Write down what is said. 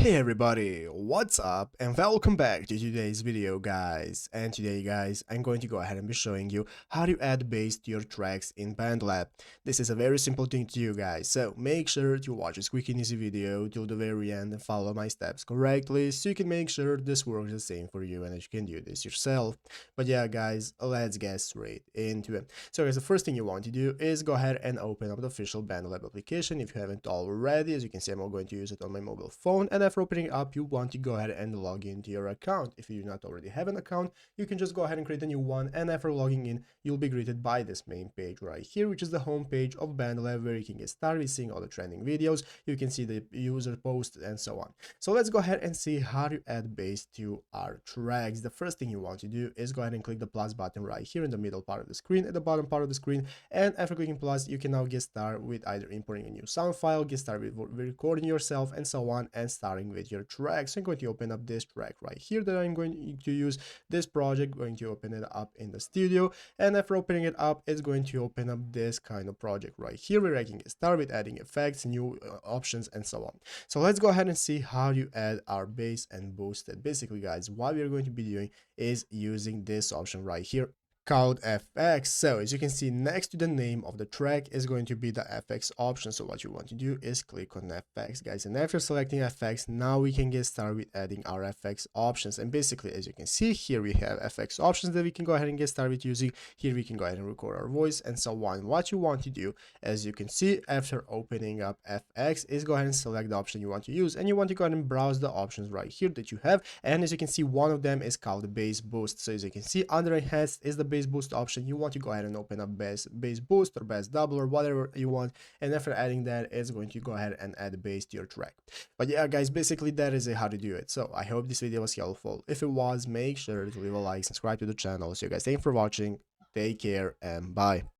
Hey everybody, what's up and welcome back to today's video guys. And today guys, I'm going to go ahead and be showing you how to add bass to your tracks in Bandlab. This is a very simple thing to do guys, so make sure to watch this quick and easy video till the very end and follow my steps correctly so you can make sure this works the same for you and that you can do this yourself. But yeah guys, let's get straight into it. So guys, the first thing you want to do is go ahead and open up the official Bandlab application if you haven't already. As you can see, I'm going to use it on my mobile phone, and after opening it up, you want to go ahead and log into your account. If you do not already have an account, you can just go ahead and create a new one, and after logging in, you'll be greeted by this main page right here, which is the home page of Bandlab, where you can get started seeing all the trending videos. You can see the user posts and so on. So let's go ahead and see how to add bass to our tracks. The first thing you want to do is go ahead and click the plus button right here in the middle part of the screen, at the bottom part of the screen, and after clicking plus, you can now get started with either importing a new sound file, get started with recording yourself, and so on, and starting with your track. So I'm going to open up this track right here that I'm going to use, this project, going to open it up in the studio, and after opening it up, it's going to open up this kind of project right here where I can get started with adding effects, new options, and so on. So let's go ahead and see how you add our bass and boost it. Basically guys, what we are going to be doing is using this option right here called FX. So as you can see, next to the name of the track is going to be the FX option. So what you want to do is click on FX guys, and after selecting FX, now we can get started with adding our FX options. And basically, as you can see here, we have FX options that we can go ahead and get started with using. Here we can go ahead and record our voice and so on. What you want to do, as you can see, after opening up FX, is go ahead and select the option you want to use, and you want to go ahead and browse the options right here that you have. And as you can see, one of them is called the bass boost. So as you can see, under enhanced is the bass boost option. You want to go ahead and open up bass boost or bass double or whatever you want, and after adding that, it's going to go ahead and add the bass to your track. But yeah guys, basically that is how to do it. So I hope this video was helpful. If it was, make sure to leave a like, subscribe to the channel. So you guys, thank you for watching, take care, and bye.